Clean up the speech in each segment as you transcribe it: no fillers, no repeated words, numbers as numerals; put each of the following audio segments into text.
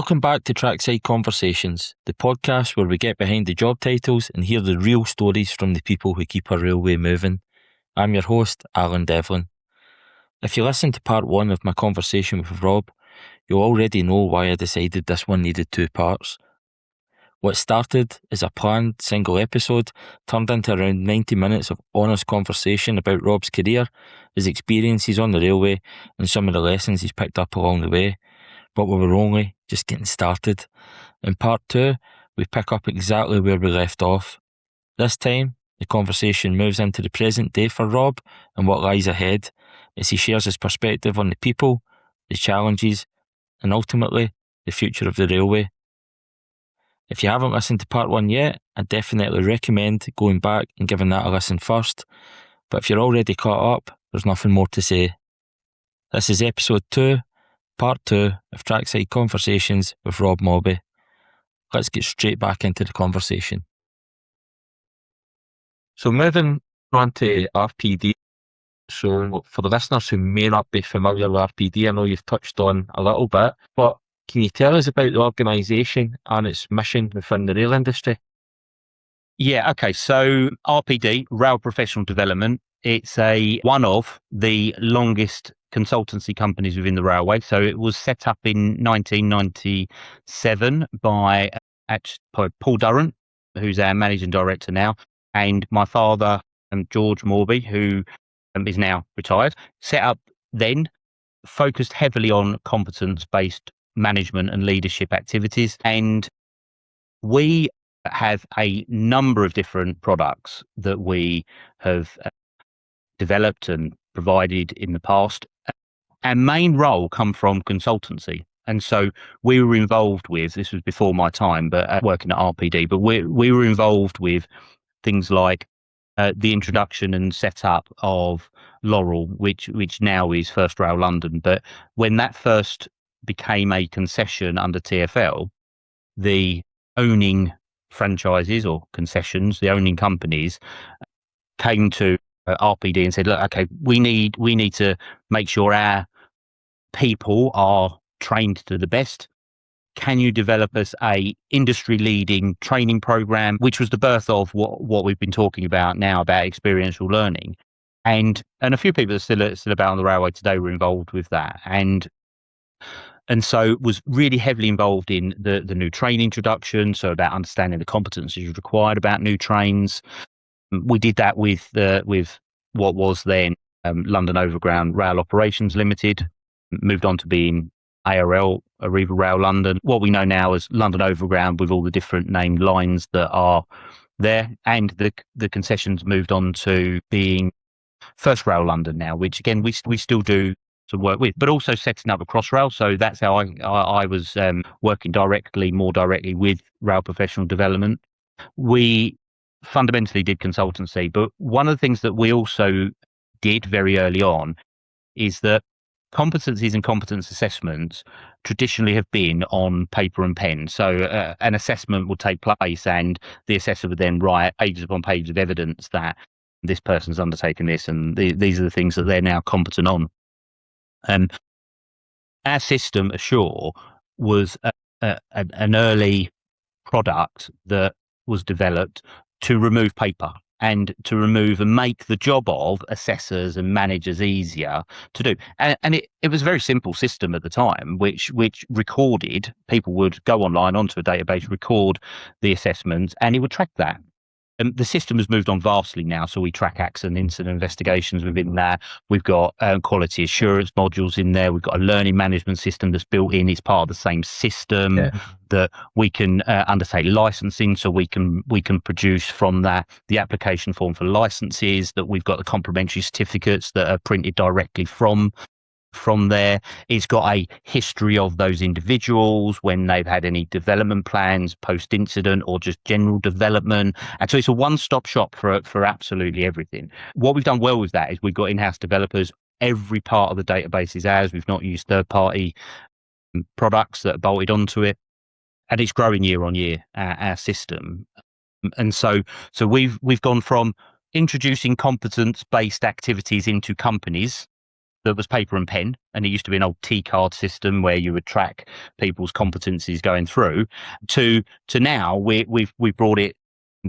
Welcome back to Trackside Conversations, the podcast where we get behind the job titles and hear the real stories from the people who keep our railway moving. I'm your host, Alan Devlin. If you listened to part 1 of my conversation with Rob, you'll already know why I decided this one needed 2 parts. What started as a planned single episode turned into around 90 minutes of honest conversation about Rob's career, his experiences on the railway and some of the lessons he's picked up along the way. But we were only just getting started. In part 2, we pick up exactly where we left off. This time, the conversation moves into the present day for Rob and what lies ahead as he shares his perspective on the people, the challenges, and ultimately, the future of the railway. If you haven't listened to part 1 yet, I definitely recommend going back and giving that a listen first. But if you're already caught up, there's nothing more to say. This is episode 2, part 2 of Trackside Conversations with Rob Mawby. Let's get straight back into the conversation. So moving on to RPD. So for the listeners who may not be familiar with RPD, I know you've touched on a little bit, but can you tell us about the organisation and its mission within the rail industry? Yeah, okay. So RPD, Rail Professional Development, it's one of the longest consultancy companies within the railway. So it was set up in 1997 by Paul Durrant, who's our managing director now, and my father, George Mawby, who is now retired. Set up then, focused heavily on competence-based management and leadership activities. And we have a number of different products that we have developed and provided in the past. Our main role come from consultancy. And so we were involved with, this was before my time, but working at RPD, but we were involved with things like the introduction and setup of Laurel, which now is First Rail London. But when that first became a concession under TfL, the owning franchises or concessions, the owning companies came to RPD and said, look, okay, we need to make sure our people are trained to the best. Can you develop us a industry leading training program, which was the birth of what we've been talking about now about experiential learning. And a few people that are still about on the railway today were involved with that. And so was really heavily involved in the new train introduction, so about understanding the competencies required about new trains. We did that with what was then London Overground Rail Operations Limited, moved on to being ARL, Arriva Rail London, what we know now as London Overground with all the different named lines that are there. And the concessions moved on to being First Rail London now, which again, we still do some work with, but also setting up a Crossrail. So that's how I was working more directly with Rail Professional Development. We fundamentally did consultancy, but one of the things that we also did very early on is that competencies and competence assessments traditionally have been on paper and pen. So an assessment would take place and the assessor would then write pages upon pages of evidence that this person's undertaken this and these are the things that they're now competent on. Our system, Assure, was an early product that was developed to remove paper and to remove and make the job of assessors and managers easier to do. And it was a very simple system at the time, which recorded, people would go online onto a database, record the assessments, and it would track that. The system has moved on vastly now, so we track accident and incident investigations within that. We've got quality assurance modules in there. We've got a learning management system that's built in. It's part of the same system that we can undertake licensing, so we can produce from that the application form for licenses, that we've got the complementary certificates that are printed directly from there. It's got a history of those individuals when they've had any development plans post-incident or just general development. And so it's a one-stop shop for absolutely everything. What we've done well with that is we've got in-house developers. Every part of the database is ours. We've not used third-party products that are bolted onto it. And it's growing year on year, our system. And so we've gone from introducing competence-based activities into companies that was paper and pen, and it used to be an old T-card system where you would track people's competencies going through, to now we've brought it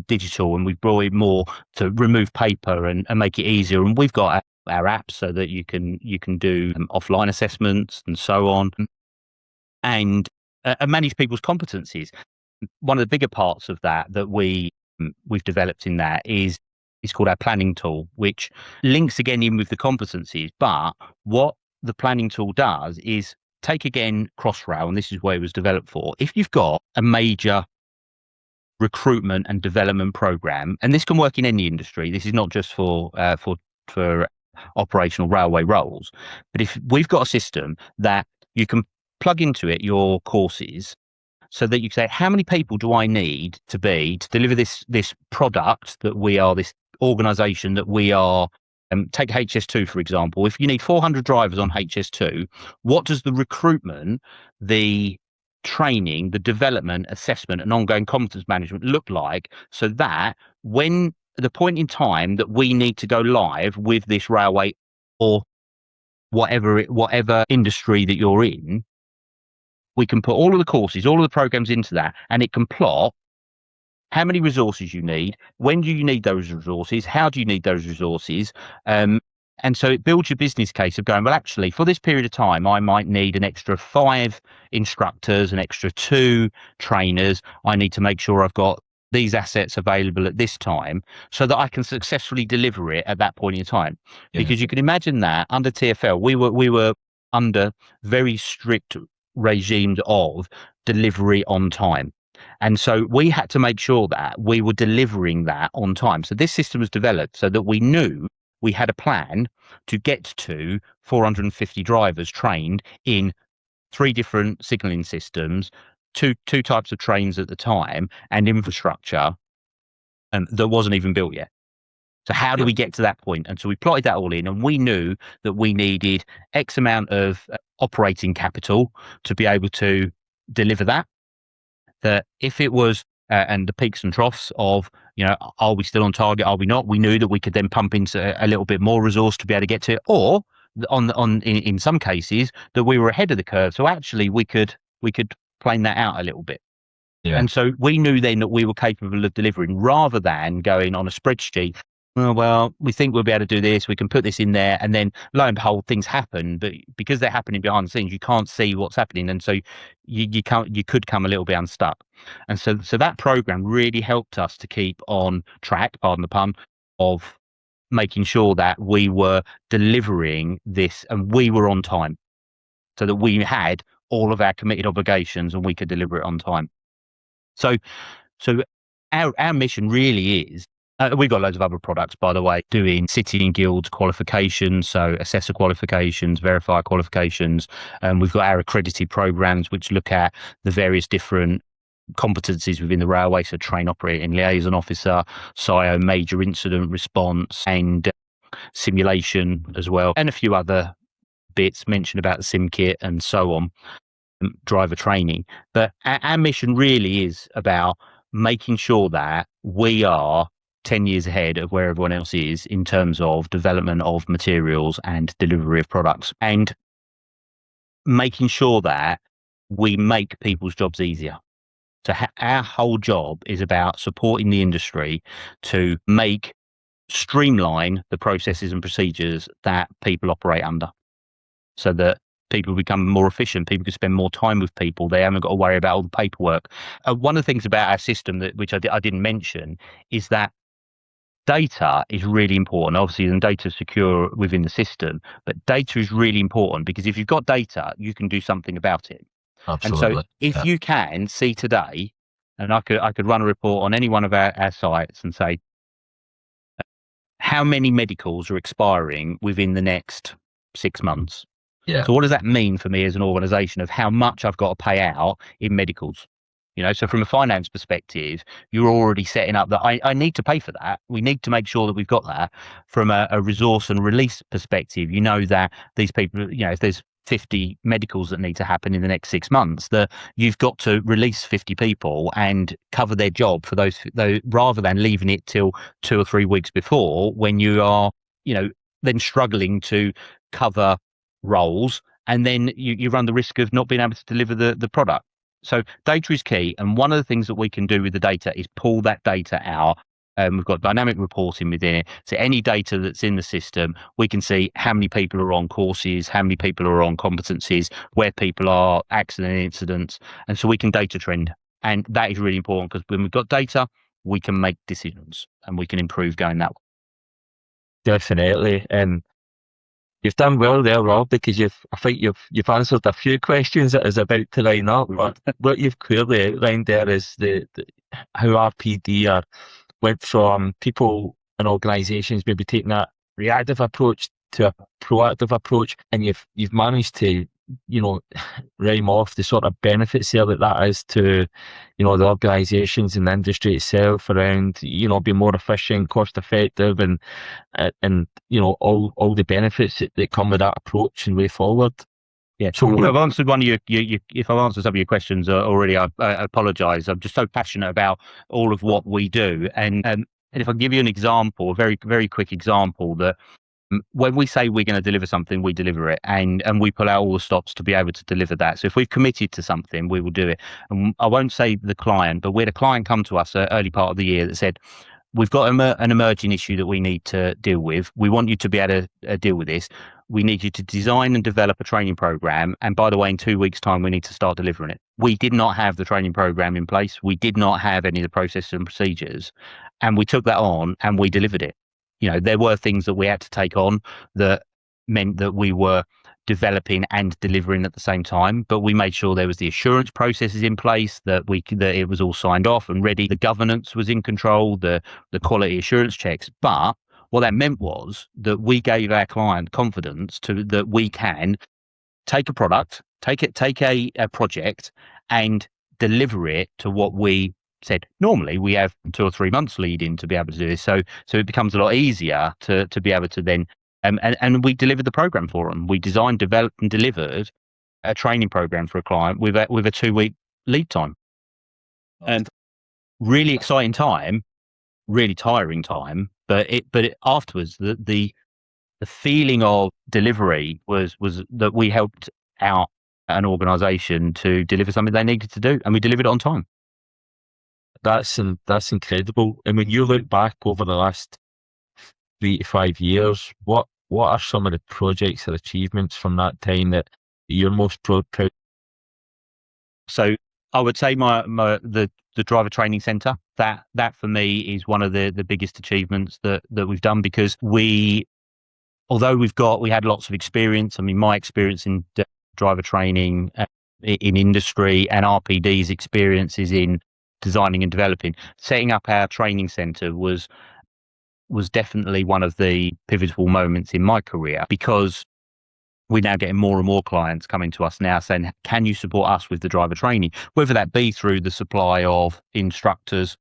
digital, and we've brought it more to remove paper and make it easier. And we've got our apps so that you can do offline assessments and so on, and manage people's competencies. One of the bigger parts of that we've developed in that is called our planning tool, which links again in with the competencies. But what the planning tool does is take again Crossrail, and this is where it was developed for. If you've got a major recruitment and development program, and this can work in any industry, this is not just for operational railway roles, but if we've got a system that you can plug into it your courses, so that you say, how many people do I need to deliver this product that we are, this organization that we are, take HS2, for example. If you need 400 drivers on HS2, what does the recruitment, the training, the development, assessment, and ongoing competence management look like, so that when the point in time that we need to go live with this railway or whatever industry that you're in, we can put all of the courses, all of the programs into that, and it can plot how many resources you need, when do you need those resources, how do you need those resources, and so it builds your business case of going, well, actually, for this period of time, I might need an extra 5 instructors, an extra 2 trainers. I need to make sure I've got these assets available at this time so that I can successfully deliver it at that point in time. Yeah. Because you can imagine that under TfL, we were under very strict regimes of delivery on time. And so we had to make sure that we were delivering that on time. So this system was developed so that we knew we had a plan to get to 450 drivers trained in 3 different signalling systems, two types of trains at the time, and infrastructure that wasn't even built yet. So how do we get to that point? And so we plotted that all in, and we knew that we needed X amount of operating capital to be able to deliver that. That if it was, and the peaks and troughs of, are we still on target? Are we not? We knew that we could then pump into a little bit more resource to be able to get to it, or in some cases that we were ahead of the curve. So actually we could plane that out a little bit. Yeah. And so we knew then that we were capable of delivering, rather than going on a spreadsheet. Oh, well, we think we'll be able to do this. We can put this in there, and then lo and behold, things happen. But because they're happening behind the scenes, you can't see what's happening, and so you could come a little bit unstuck. And so that program really helped us to keep on track, pardon the pun, of making sure that we were delivering this, and we were on time, so that we had all of our committed obligations and we could deliver it on time. So our mission really is. We've got loads of other products, by the way, doing city and guilds qualifications, so assessor qualifications, verifier qualifications. We've got our accredited programs, which look at the various different competencies within the railway, so train operating liaison officer, SIO, major incident response, and simulation as well, and a few other bits mentioned about the sim kit and so on, driver training. But our mission really is about making sure that we are 10 years ahead of where everyone else is in terms of development of materials and delivery of products, and making sure that we make people's jobs easier. So our whole job is about supporting the industry to streamline the processes and procedures that people operate under, so that people become more efficient, people can spend more time with people, they haven't got to worry about all the paperwork. One of the things about our system which I didn't mention is that data is really important. Obviously, and data is secure within the system, but data is really important, because if you've got data, you can do something about it. Absolutely. And so if you can see today, and I could run a report on any one of our sites and say, how many medicals are expiring within the next 6 months? Yeah. So what does that mean for me as an organisation of how much I've got to pay out in medicals? So from a finance perspective, you're already setting up that I need to pay for that. We need to make sure that we've got that. From a resource and release perspective, that these people, if there's 50 medicals that need to happen in the next 6 months, that you've got to release 50 people and cover their job for those, rather than leaving it till 2 or 3 weeks before, when you are, then struggling to cover roles, and then you run the risk of not being able to deliver the product. So data is key, and one of the things that we can do with the data is pull that data out. We've got dynamic reporting within it. So any data that's in the system, we can see how many people are on courses, how many people are on competencies, where people are, accident incidents. And so we can data trend. And that is really important, because when we've got data, we can make decisions and we can improve going that way. Definitely. You've done well there, Rob, because I think you've answered a few questions that is about to line up. But what you've clearly outlined there is how RPD went from people and organisations maybe taking that reactive approach to a proactive approach, and you've managed to, rhyme off the sort of benefits there that is to, the organisations and the industry itself around, being more efficient, cost effective, and all the benefits that come with that approach and way forward. Yeah. So if I've answered one of if I've answered some of your questions already, I apologise. I'm just so passionate about all of what we do, and if I give you an example, a very very quick example, that when we say we're going to deliver something, we deliver it, and we pull out all the stops to be able to deliver that. So if we've committed to something, we will do it. And I won't say the client, but we had a client come to us early part of the year that said, we've got an emerging issue that we need to deal with. We want you to be able to deal with this. We need you to design and develop a training program. And by the way, in 2 weeks' time, we need to start delivering it. We did not have the training program in place. We did not have any of the processes and procedures. And we took that on and we delivered it. There were things that we had to take on that meant that we were developing and delivering at the same time, but we made sure there was the assurance processes in place, that it was all signed off and ready. The governance was in control, the quality assurance checks. But what that meant was that we gave our client confidence that we can take a product, take a project, and deliver it to what we said. Normally we have 2 or 3 months lead in to be able to do this, so it becomes a lot easier to be able to then and we delivered the program for them. We designed, developed, and delivered a training program for a client with a 2-week lead time. And really exciting time, really tiring time, but afterwards the feeling of delivery was that we helped out an organisation to deliver something they needed to do, and we delivered it on time. That's incredible. And when you look back over the last 3 to 5 years, what are some of the projects or achievements from that time that you're most proud? So I would say the driver training centre, that for me is one of the biggest achievements that we've done, because although we had lots of experience. I mean, my experience in driver training in industry, and RPD's experiences in designing and developing, setting up our training centre was definitely one of the pivotal moments in my career, because we're now getting more and more clients coming to us now saying, can you support us with the driver training? Whether that be through the supply of instructors,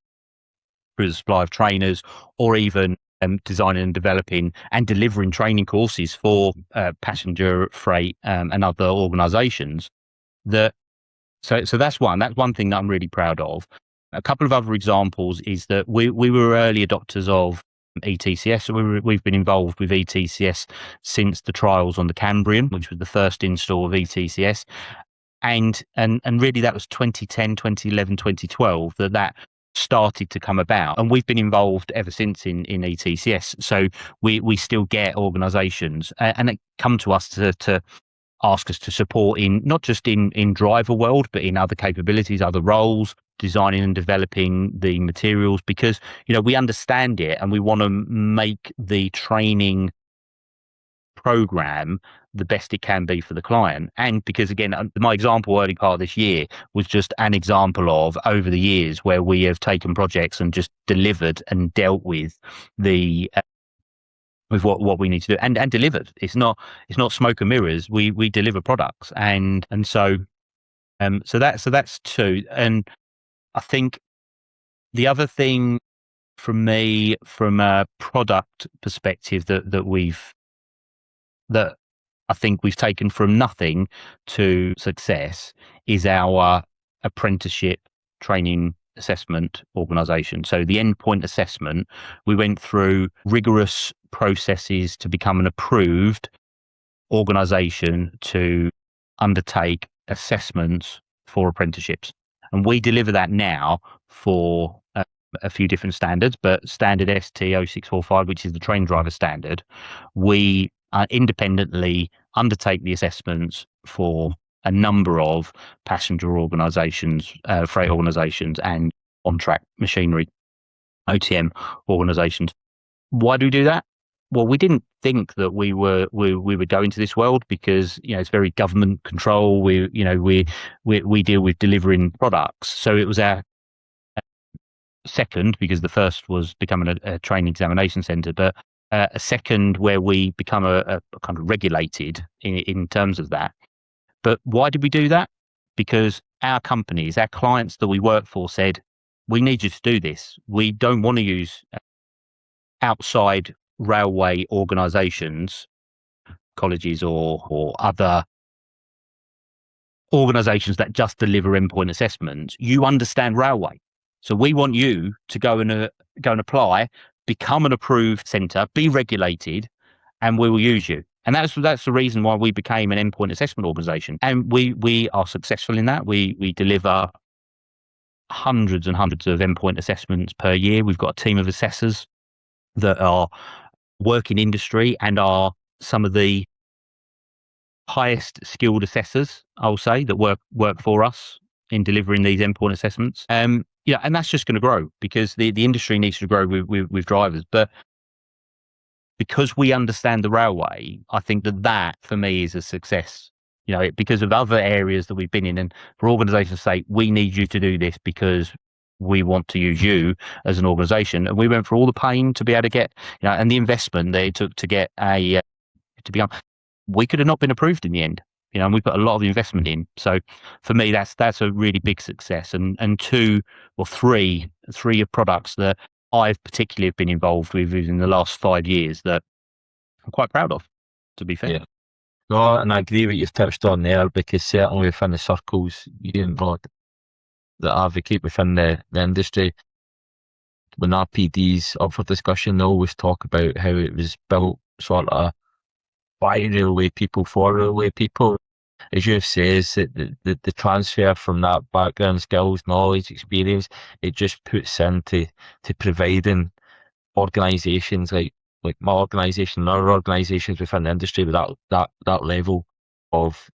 through the supply of trainers, or even designing and developing and delivering training courses for passenger freight and other organisations. So that's one thing that I'm really proud of. A couple of other examples is that we were early adopters of ETCS. So we've been involved with ETCS since the trials on the Cambrian, which was the first install of ETCS. And really that was 2010, 2011, 2012 that started to come about. And we've been involved ever since in ETCS. So we still get organisations and they come to us to ask us to support in not just in driver world, but in other capabilities, other roles, designing and developing the materials, because we understand it and we want to make the training program the best it can be for the client. And because again, my example early part of this year was just an example of over the years where we have taken projects and just delivered and dealt with with what we need to do and delivered. It's not smoke and mirrors. We deliver products, and so that's two. And I think the other thing from me, from a product perspective, that I think we've taken from nothing to success is our apprenticeship training assessment organisation. So the endpoint assessment, we went through rigorous processes to become an approved organisation to undertake assessments for apprenticeships. And we deliver that now for a few different standards, but standard ST 0645, which is the train driver standard, we independently undertake the assessments for a number of passenger organisations, freight organisations, and on-track machinery, OTM organisations. Why do we do that? Well, we didn't think that we would go into this world because it's very government control. We deal with delivering products, so it was our second, because the first was becoming a training examination centre, but a second where we become a kind of regulated in terms of that. But why did we do that? Because our companies, our clients that we work for said, we need you to do this. We don't want to use outside railway organisations, colleges or other organisations that just deliver endpoint assessments. You understand railway. So we want you to go and apply, become an approved centre, be regulated, and we will use you. And that's the reason why we became an endpoint assessment organisation. And we are successful in that. We deliver hundreds and hundreds of endpoint assessments per year. We've got a team of assessors that are work in industry and are some of the highest skilled assessors, I'll say, that work for us in delivering these endpoint assessments. And that's just going to grow because the industry needs to grow with drivers. But because we understand the railway, I think that for me is a success. Because of other areas that we've been in, and for organisations to say, we need you to do this because we want to use you as an organisation, and we went through all the pain to be able to get, and the investment they took to get to become. We could have not been approved in the end, and we put a lot of investment in. So for me, that's a really big success. And two or three of products that I've particularly been involved with in the last 5 years that I'm quite proud of, to be fair. Yeah. No, and I agree with what you've touched on there, because certainly within the circles that advocate within the industry, when RPD's up for discussion, they always talk about how it was built sort of by railway people for railway people. As you've said, that the transfer from that background, skills, knowledge, experience, it just puts into providing organisations like my organisation and other organisations within the industry with that level of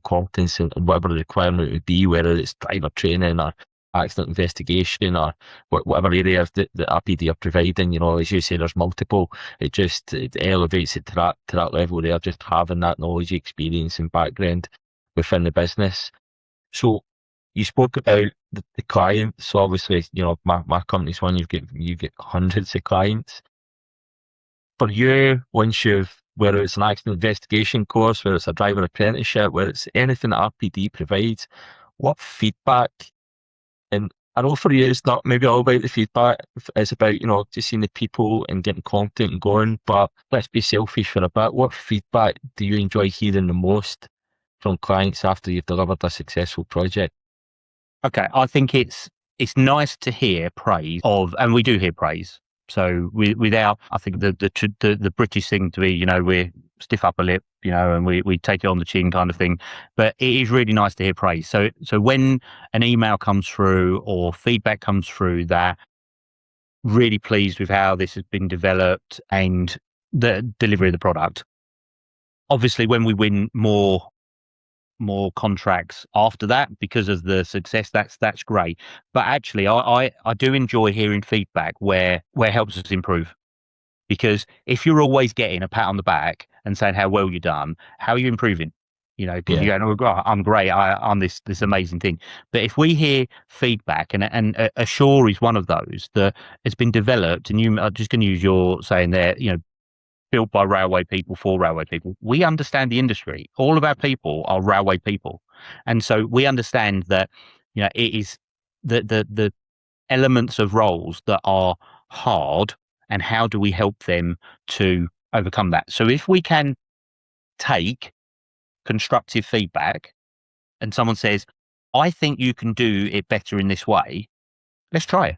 competence and whatever the requirement would be, whether it's driver training or accident investigation or whatever areas that RPD are providing. As you say, there's multiple. It elevates it to that level there, just having that knowledge, experience and background within the business. So you spoke about the clients. So obviously, my company's one, you get hundreds of clients. For you, whether it's an accident investigation course, whether it's a driver apprenticeship, whether it's anything that RPD provides, what feedback, and I know for you it's not maybe all about the feedback, it's about, just seeing the people and getting content and going, but let's be selfish for a bit. What feedback do you enjoy hearing the most from clients after you've delivered a successful project? Okay, I think it's nice to hear praise of, and we do hear praise. So without, I think the British thing to be, we're stiff upper lip, and we take it on the chin kind of thing. But it is really nice to hear praise. So when an email comes through or feedback comes through that really pleased with how this has been developed and the delivery of the product. Obviously, when we win more contracts after that because of the success, that's great. But actually I do enjoy hearing feedback where it helps us improve, because if you're always getting a pat on the back and saying how well you've done, how are you improving? Because you're going, oh, I'm great, I'm this amazing thing. But if we hear feedback, and Assure is one of those that has been developed, and you are just going to use your saying there, built by railway people for railway people. We understand the industry. All of our people are railway people. And so we understand that, it is the elements of roles that are hard, and how do we help them to overcome that? So if we can take constructive feedback and someone says, I think you can do it better in this way, let's try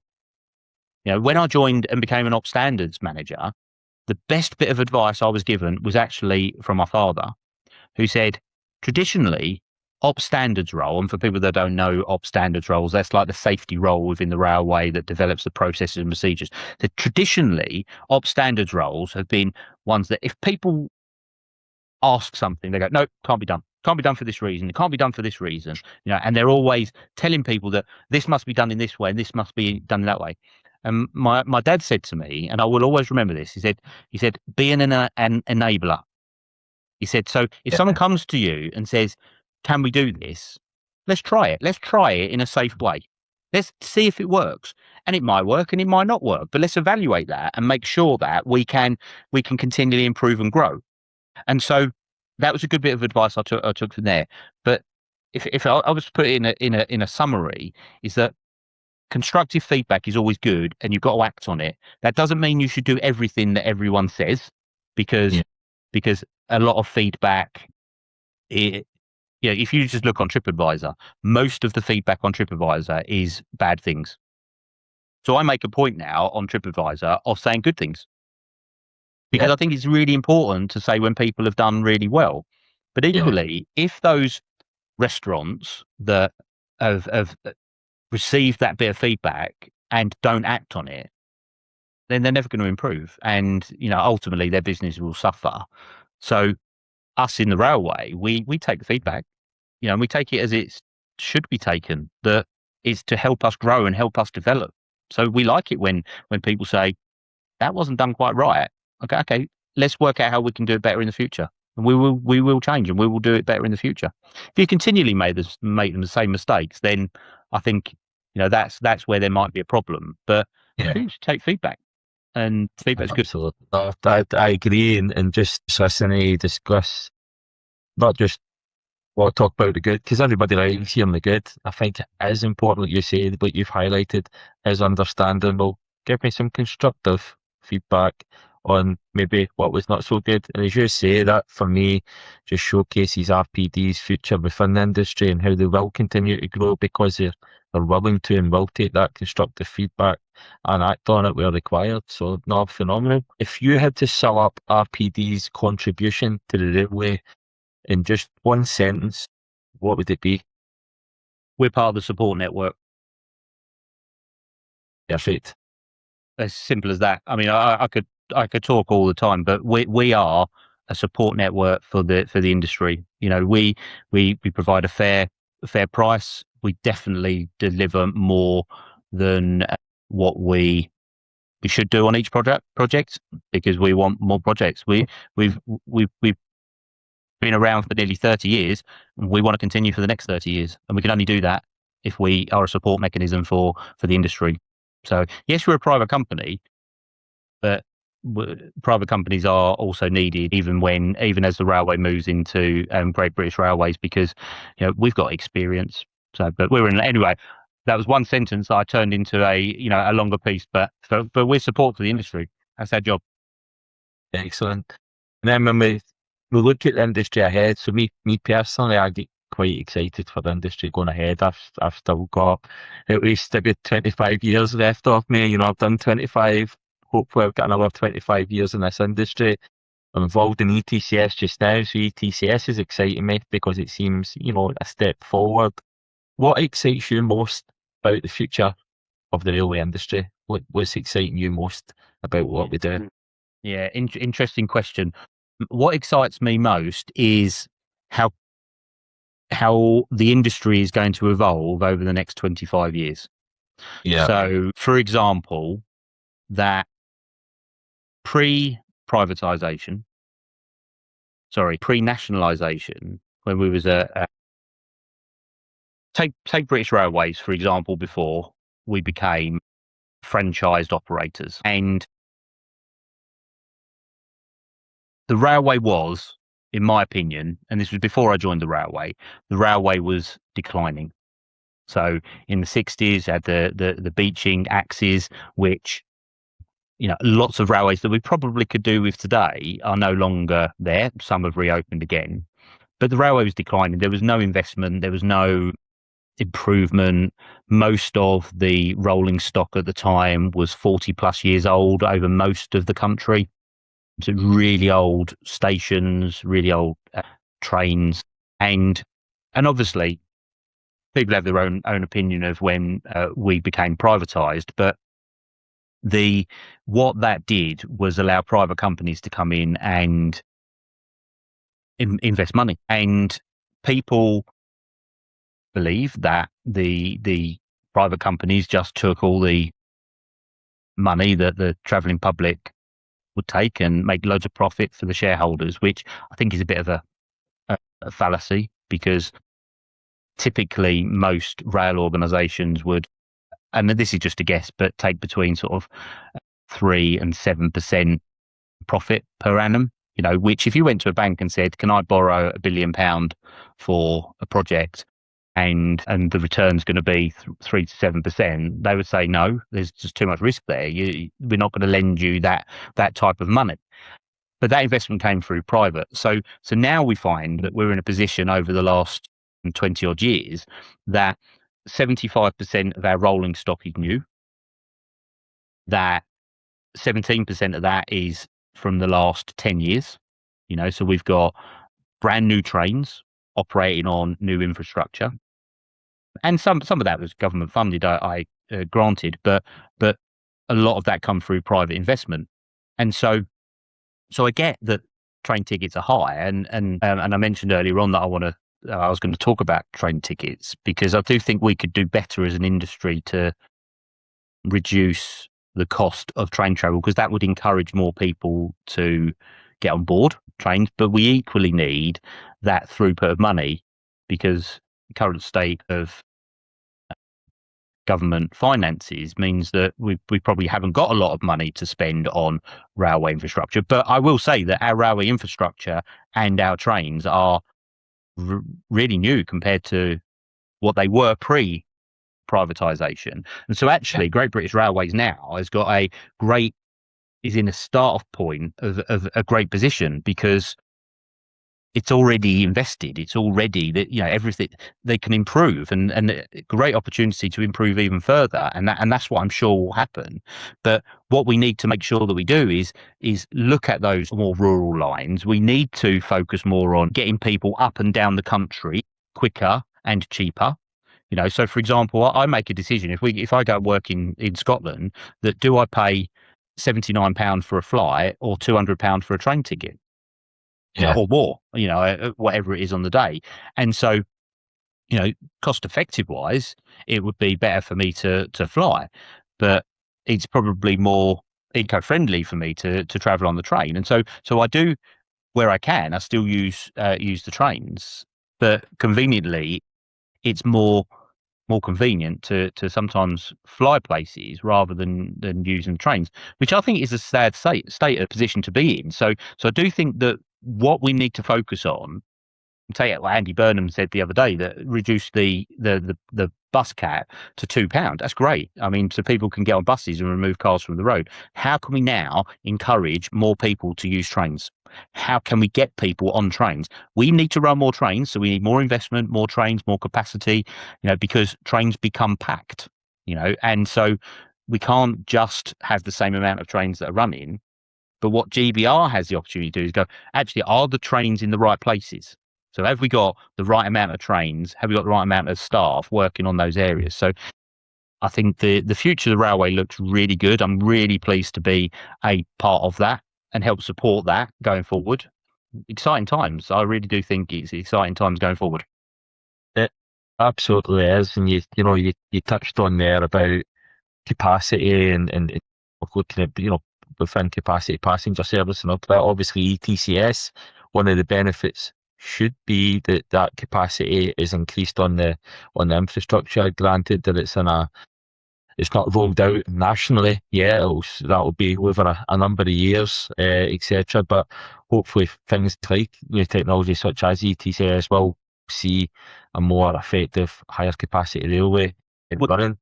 it. When I joined and became an ops standards manager, the best bit of advice I was given was actually from my father. who said, traditionally, op standards role, and for people that don't know op standards roles, that's like the safety role within the railway that develops the processes and procedures. That traditionally, op standards roles have been ones that if people ask something, they go, no, can't be done. Can't be done for this reason. It can't be done for this reason. And they're always telling people that this must be done in this way and this must be done in that way. And my dad said to me, and I will always remember this, he said, be an enabler. He said, so if someone comes to you and says, can we do this? Let's try it. Let's try it in a safe way. Let's see if it works. And it might work and it might not work, but let's evaluate that and make sure that we can continually improve and grow. And so that was a good bit of advice I took from there. But if I was to put it in a summary, is that constructive feedback is always good and you've got to act on it. That doesn't mean you should do everything that everyone says, because a lot of feedback, if you just look on TripAdvisor, most of the feedback on TripAdvisor is bad things. So I make a point now on TripAdvisor of saying good things, because I think it's really important to say when people have done really well. But equally, if those restaurants that have received that bit of feedback and don't act on it, then they're never going to improve. And, ultimately their business will suffer. So us in the railway, we take the feedback, and we take it as it should be taken, that is to help us grow and help us develop. So we like it when people say, that wasn't done quite right. Okay, let's work out how we can do it better in the future. And we will change and we will do it better in the future. If you continually make them the same mistakes, then I think, that's where there might be a problem. But you should take feedback, and feedback's good. Absolutely. No, I agree, and just listening to you discuss, not just talk about the good, because everybody likes hearing the good. I think it is important, like you say, what you've highlighted is understanding. Well, give me some constructive feedback on maybe what was not so good. And as you say, that for me just showcases RPD's future within the industry and how they will continue to grow, because they're willing to and will take that constructive feedback and act on it where required. So, no, phenomenal. If you had to sum up RPD's contribution to the railway in just one sentence, what would it be? We're part of the support network. Perfect. As simple as that. I mean, I could talk all the time, but we are a support network for the industry. We provide a fair price. We definitely deliver more than what we should do on each project, because we want more projects. We've been around for nearly 30 years, and we want to continue for the next 30 years. And we can only do that if we are a support mechanism for the industry. So yes, we're a private company, but private companies are also needed even as the railway moves into Great British Railways, because we've got experience. So, but anyway. That was one sentence that I turned into a longer piece, but we're support for the industry. That's our job. Excellent. And then when we look at the industry ahead, so me personally, I get quite excited for the industry going ahead. I've still got at least a good 25 years left of me. I've done 25. Hopefully I've got another 25 years in this industry. I'm involved in ETCS just now, so ETCS is exciting me because it seems, a step forward. What excites you most about the future of the railway industry? What's exciting you most about what we do? Yeah, interesting question. What excites me most is how the industry is going to evolve over the next 25 years. Yeah. So, for example, that pre-nationalisation, when we was take British Railways, for example, before we became franchised operators. And the railway was, in my opinion, and this was before I joined the railway was declining. So in the 60s, had the beaching axes, which, lots of railways that we probably could do with today are no longer there. Some have reopened again. But the railway was declining. There was no investment. There was no improvement. Most of the rolling stock at the time was 40 plus years old over most of the country. So really old stations, really old trains, and obviously people have their own opinion of when we became privatised, but what that did was allow private companies to come in and invest money, and people believe that the private companies just took all the money that the travelling public would take and make loads of profit for the shareholders, which I think is a bit of a fallacy, because typically most rail organisations would, and this is just a guess, but take between sort of 3 and 7% profit per annum. You know, which if you went to a bank and said, "Can I borrow £1 billion for a project?" and the return's going to be 3 to 7%, they would say no. There's just too much risk there. We're not going to lend you that type of money. But that investment came through private. So now we find that we're in a position over the last 20 odd years that 75% of our rolling stock is new. That 17% of that is from the last 10 years. You know, so we've got brand new trains operating on new infrastructure, and some of that was government funded, I granted, but a lot of that come through private investment. And so I get that train tickets are high, and I mentioned earlier on that I was going to talk about train tickets, because I do think we could do better as an industry to reduce the cost of train travel, because that would encourage more people to get on board trains. But we equally need that throughput of money, because the current state of government finances means that we probably haven't got a lot of money to spend on railway infrastructure. But I will say that our railway infrastructure and our trains are really new compared to what they were pre-privatisation. And so actually Great British Railways now is in a start-off point of a great position, because it's already invested. It's already that, you know, everything they can improve, and a great opportunity to improve even further. And that's what I'm sure will happen. But what we need to make sure that we do is look at those more rural lines. We need to focus more on getting people up and down the country quicker and cheaper. You know, so for example, I make a decision if I go work in Scotland, that do I pay £79 for a flight or £200 for a train ticket? Yeah. Or more, you know, whatever it is on the day. And so, you know, cost effective wise, it would be better for me to fly, but it's probably more eco-friendly for me to travel on the train. And so I do, where I can, I still use the trains, but conveniently it's more convenient to sometimes fly places rather than using trains, which I think is a sad state of position to be in. So I do think that what we need to focus on, take what Andy Burnham said the other day, that reduce the bus cap to £2. That's great. I mean, so people can get on buses and remove cars from the road. How can we now encourage more people to use trains? How can we get people on trains? We need to run more trains, so we need more investment, more trains, more capacity, you know, because trains become packed, you know, and so we can't just have the same amount of trains that are running. But what GBR has the opportunity to do is go, actually, are the trains in the right places? So have we got the right amount of trains? Have we got the right amount of staff working on those areas? So I think the future of the railway looks really good. I'm really pleased to be a part of that and help support that going forward. Exciting times. I really do think it's exciting times going forward. It absolutely is. And you touched on there about capacity and looking at, within capacity passenger service and all that. Obviously ETCS, one of the benefits should be that capacity is increased on the infrastructure. Granted that it's not rolled out nationally yet. That'll be over a number of years, etc. But hopefully things like new technology such as ETCS will see a more effective, higher capacity railway running.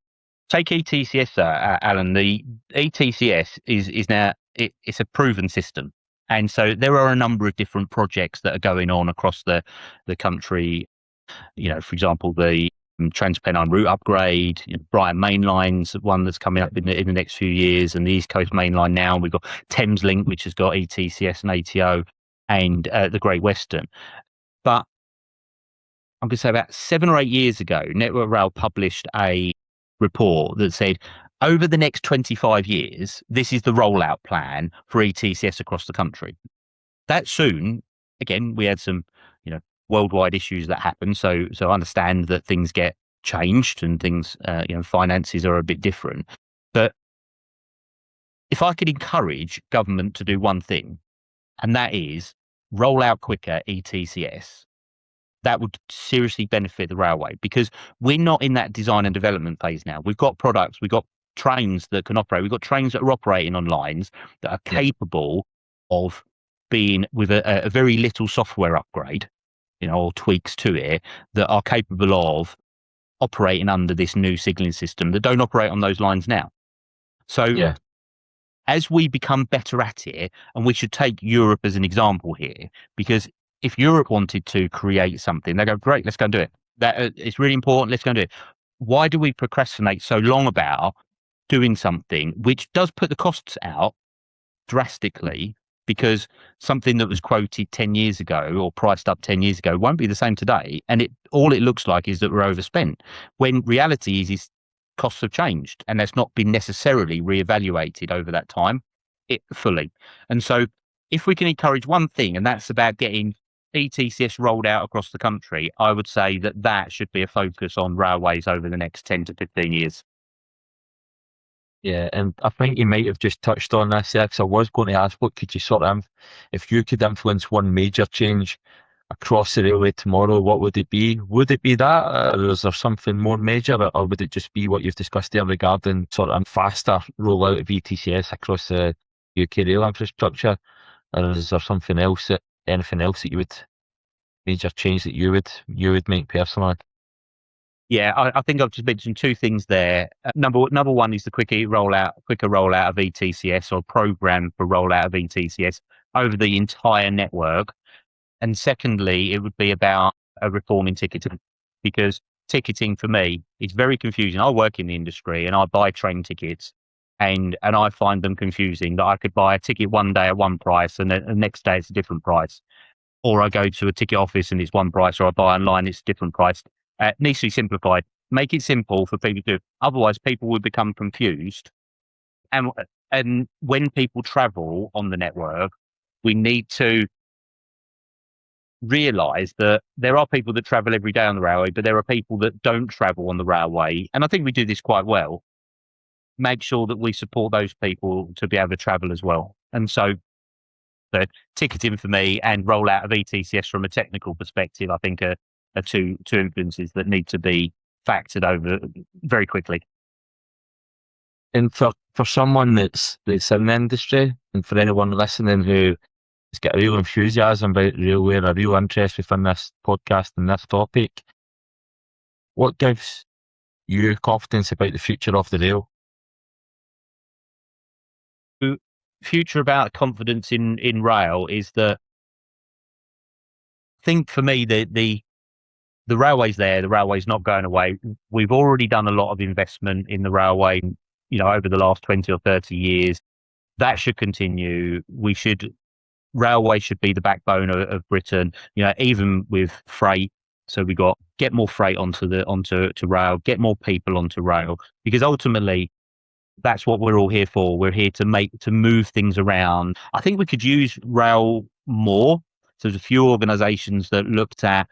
Take ETCS, Alan. The ETCS is now it's a proven system, and so there are a number of different projects that are going on across the country. You know, for example, the Trans-Pennine route upgrade, Brighton Main Line's one that's coming up in the next few years, and the East Coast Main Line now. We've got Thames Link, which has got ETCS and ATO, and the Great Western. But I'm going to say about 7 or 8 years ago, Network Rail published a report that said, over the next 25 years, this is the rollout plan for ETCS across the country. That soon, again, we had some, worldwide issues that happen. So I understand that things get changed and things, finances are a bit different. But if I could encourage government to do one thing, and that is roll out quicker ETCS, that would seriously benefit the railway, because we're not in that design and development phase now. We've got products, we've got trains that can operate, we've got trains that are operating on lines that are capable of being with a very little software upgrade, or tweaks to it, that are capable of operating under this new signalling system that don't operate on those lines now. So as we become better at it, and we should take Europe as an example here, because if Europe wanted to create something, they go, great, let's go and do it. That it's really important, let's go and do it. Why do we procrastinate so long about doing something which does put the costs out drastically? Because something that was quoted 10 years ago or priced up 10 years ago won't be the same today. And all it looks like is that we're overspent, when reality is costs have changed, and that's not been necessarily reevaluated over that time fully. And so if we can encourage one thing, and that's about getting ETCS rolled out across the country, I would say that should be a focus on railways over the next 10 to 15 years. Yeah, and I think you might have just touched on this there, because I was going to ask, what could you if you could influence one major change across the railway tomorrow, what would it be? Would it be that, or is there something more major, or would it just be what you've discussed there regarding sort of faster rollout of ETCS across the UK rail infrastructure, or is there anything else that major change that you would make personally? Yeah, I think I've just mentioned two things there. Number one is the quicker rollout of ETCS, or program for rollout of ETCS over the entire network. And secondly, it would be about a reform in ticketing, because ticketing for me is very confusing. I work in the industry and I buy train tickets, and I find them confusing, that I could buy a ticket one day at one price and the next day it's a different price. Or I go to a ticket office and it's one price, or I buy online, it's a different price. Needs to be simplified. Make it simple for people to do. Otherwise, people will become confused. And when people travel on the network, we need to realise that there are people that travel every day on the railway, but there are people that don't travel on the railway. And I think we do this quite well. Make sure that we support those people to be able to travel as well. And so the ticketing for me and rollout of ETCS from a technical perspective, I think are two influences that need to be factored over very quickly. And for someone that's in the industry, and for anyone listening who has got a real enthusiasm about railway and a real interest within this podcast and this topic, what gives you confidence about the future of the rail? Future about confidence in rail is that, I think for me, the railway's there, the railway's not going away. We've already done a lot of investment in the railway, over the last 20 or 30 years. That should continue. Railway should be the backbone of Britain, even with freight. So we got get more freight onto rail, get more people onto rail, because ultimately that's what we're all here for. We're here to move things around. I think we could use rail more. So there's a few organisations that looked at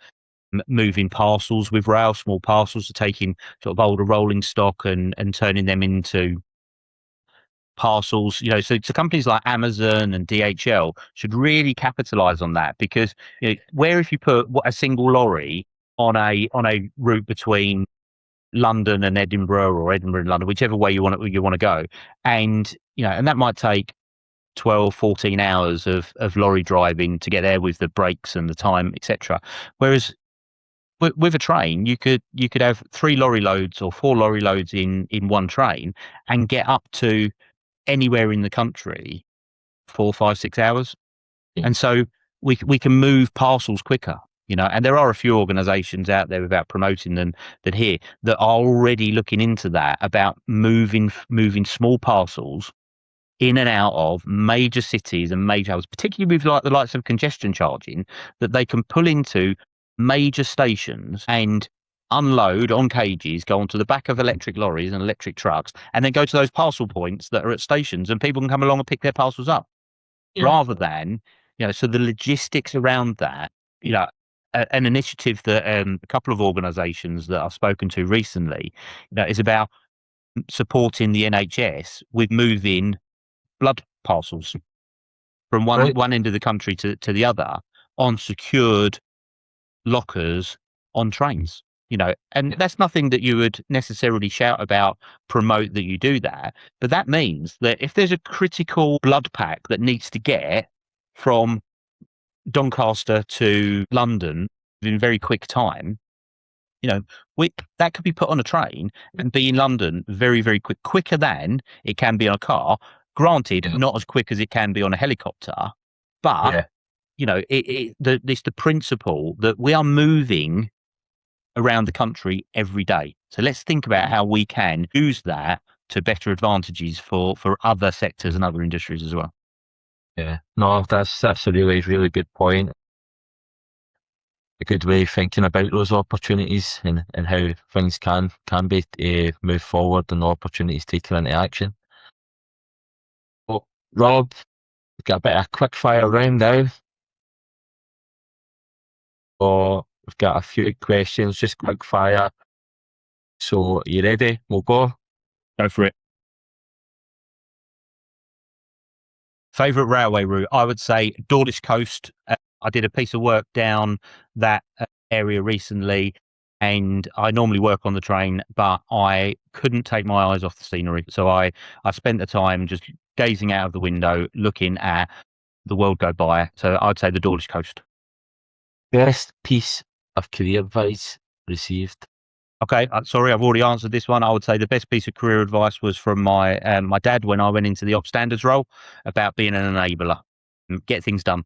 moving parcels with rail, small parcels, to taking sort of older rolling stock and turning them into parcels. So companies like Amazon and DHL should really capitalise on that, because where if you put a single lorry on a route between London and Edinburgh, or Edinburgh and London, whichever way you want to go, and and that might take 12, 14 hours of lorry driving to get there, with the brakes and the time, etc. Whereas with a train, you could have 3 lorry loads or 4 lorry loads in one train, and get up to anywhere in the country 4, 5, 6 hours. And so we can move parcels quicker. And there are a few organisations out there, without promoting them, that are already looking into that, about moving small parcels in and out of major cities and major hubs, particularly with the likes of congestion charging, that they can pull into major stations and unload on cages, go onto the back of electric lorries and electric trucks, and then go to those parcel points that are at stations, and people can come along and pick their parcels up, rather than, so the logistics around that, an initiative that a couple of organisations that I've spoken to recently, is about supporting the NHS with moving blood parcels from one end of the country to the other on secured lockers on trains. And that's nothing that you would necessarily shout about, promote that you do that. But that means that if there's a critical blood pack that needs to get from Doncaster to London in very quick time, that could be put on a train and be in London very, very quicker than it can be on a car. Granted, not as quick as it can be on a helicopter, but it's the principle that we are moving around the country every day. So let's think about how we can use that to better advantages for other sectors and other industries as well. Yeah, no, that's a really, really good point. A good way of thinking about those opportunities and how things can be moved forward and opportunities taken into action. Well, Rob, we've got a bit of a quick fire round now. So we've got a few questions, just quick fire. So are you ready? We'll go. Go for it. Favourite railway route? I would say Dawlish Coast. I did a piece of work down that area recently, and I normally work on the train, but I couldn't take my eyes off the scenery. So I spent the time just gazing out of the window, looking at the world go by. So I'd say the Dawlish Coast. Best piece of career advice received? Okay, sorry, I've already answered this one. I would say the best piece of career advice was from my dad when I went into the op standards role, about being an enabler, get things done.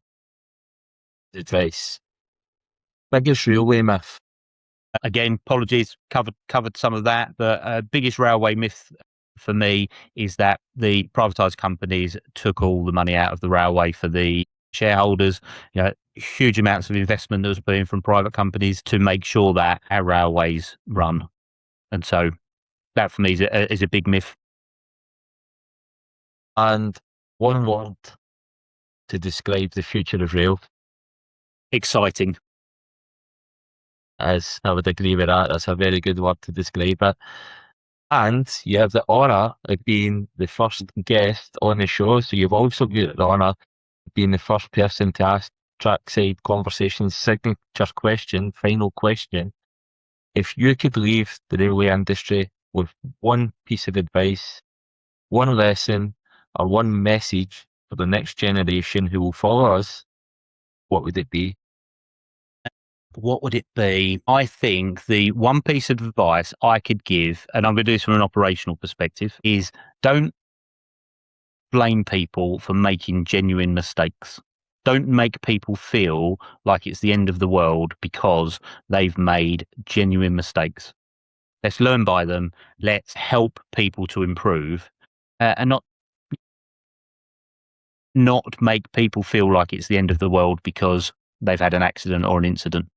Advice. Biggest railway myth? Again, apologies, covered some of that. The biggest railway myth for me is that the privatised companies took all the money out of the railway for the shareholders. Huge amounts of investment that was put in from private companies to make sure that our railways run. And so that for me is a big myth. And one word to describe the future of rail? Exciting. As I would agree with that. That's a very good word to describe it. And you have the honour of being the first guest on the show, so you've also got the honour of being the first person to ask Trackside Conversations' signature question, final question. If you could leave the railway industry with one piece of advice, one lesson, or one message for the next generation who will follow us, what would it be? What would it be? I think the one piece of advice I could give, and I'm going to do this from an operational perspective, is don't blame people for making genuine mistakes. Don't make people feel like it's the end of the world because they've made genuine mistakes. Let's learn by them. Let's help people to improve, and not make people feel like it's the end of the world because they've had an accident or an incident.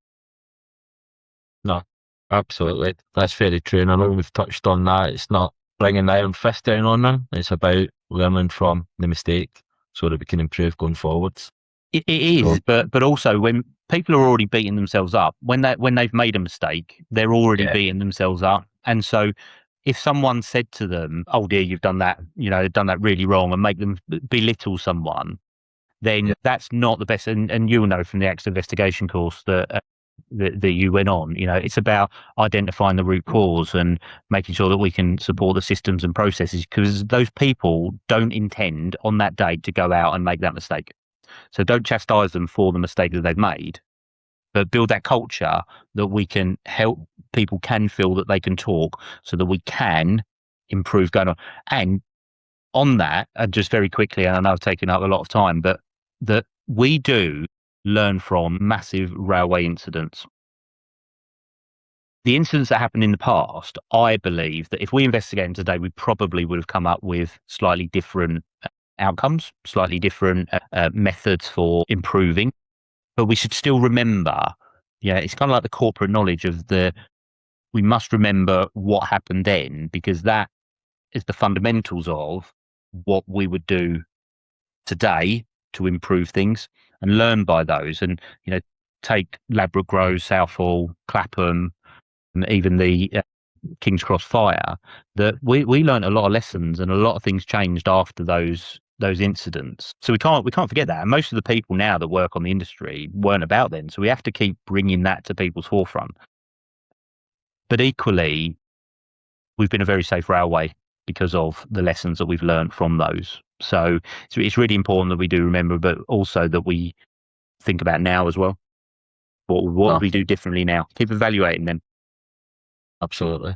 No, absolutely. That's very true. And I know we've touched on that. It's not bringing the iron fist down on them. It's about learning from the mistake so that we can improve going forwards. It is, but also when people are already beating themselves up, when they've made a mistake, they're already beating themselves up. And so if someone said to them, "Oh dear, you've done that, done that really wrong," and make them belittle someone, then that's not the best. And you'll know from the accident investigation course that you went on, it's about identifying the root cause and making sure that we can support the systems and processes, because those people don't intend on that day to go out and make that mistake. So don't chastise them for the mistake that they've made, but build that culture that we can help people can feel that they can talk so that we can improve going on. And on that, and just very quickly, and I know I've taken up a lot of time, but that we do learn from massive railway incidents. The incidents that happened in the past, I believe that if we investigate them today, we probably would have come up with slightly different outcomes, slightly different methods for improving. But we should still remember Yeah, it's kind of like the corporate knowledge of we must remember what happened then, because that is the fundamentals of what we would do today to improve things, and learn by those. And, take Ladbroke Grove, Southall, Clapham, and even the King's Cross fire, that we learned a lot of lessons, and a lot of things changed after those incidents. So we can't forget that. And most of the people now that work on the industry weren't about then. So we have to keep bringing that to people's forefront. But equally, we've been a very safe railway because of the lessons that we've learned from those. So it's really important that we do remember, but also that we think about now as well. What would we do differently now? Keep evaluating them. Absolutely.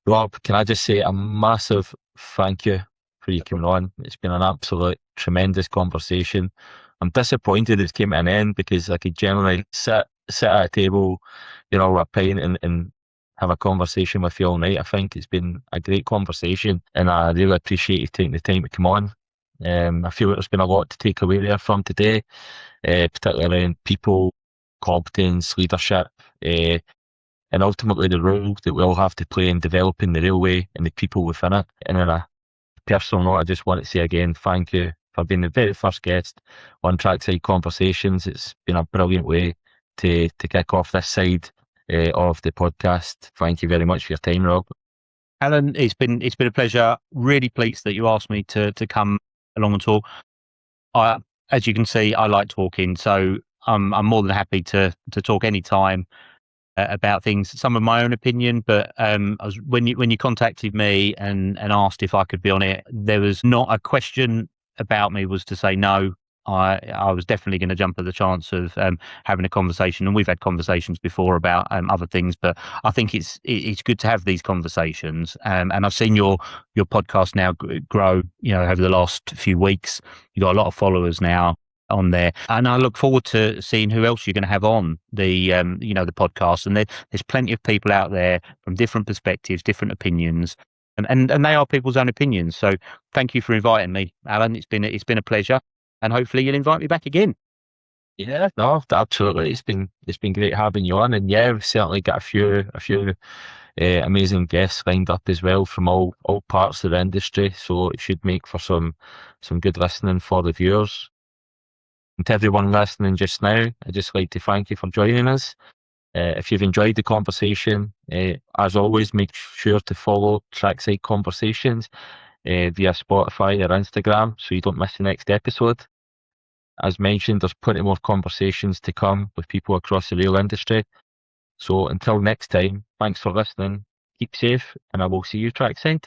Rob, can I just say a massive thank you for you coming on? It's been an absolute tremendous conversation. I'm disappointed it came to an end, because I could generally sit at a table, with a pint and have a conversation with you all night. I think it's been a great conversation, and I really appreciate you taking the time to come on. I feel like there's been a lot to take away there from today, particularly around people, competence, leadership, and ultimately the role that we all have to play in developing the railway and the people within it. And on a personal note, I just want to say again, thank you for being the very first guest on Trackside Conversations. It's been a brilliant way to kick off this side of the podcast. Thank you very much for your time, Rob. Alan, it's been a pleasure. Really pleased that you asked me to come along and talk. As you can see, I like talking, so I'm more than happy to talk anytime about things. Some of my own opinion, but when you contacted me and asked if I could be on it, there was not a question about me was to say no. I was definitely going to jump at the chance of having a conversation, and we've had conversations before about other things, but I think it's good to have these conversations. And I've seen your podcast now grow, over the last few weeks. You've got a lot of followers now on there, and I look forward to seeing who else you're going to have on the the podcast. And there's plenty of people out there from different perspectives, different opinions, and they are people's own opinions. So thank you for inviting me, Alan. It's been a pleasure, and hopefully you'll invite me back again. Yeah, no, absolutely. It's been great having you on, and yeah, we've certainly got a few amazing guests lined up as well from all parts of the industry. So it should make for some good listening for the viewers. And to everyone listening just now, I'd just like to thank you for joining us. If you've enjoyed the conversation, as always, make sure to follow Trackside Conversations via Spotify or Instagram so you don't miss the next episode. As mentioned, there's plenty more conversations to come with people across the rail industry. So until next time, thanks for listening, keep safe, and I will see you trackside.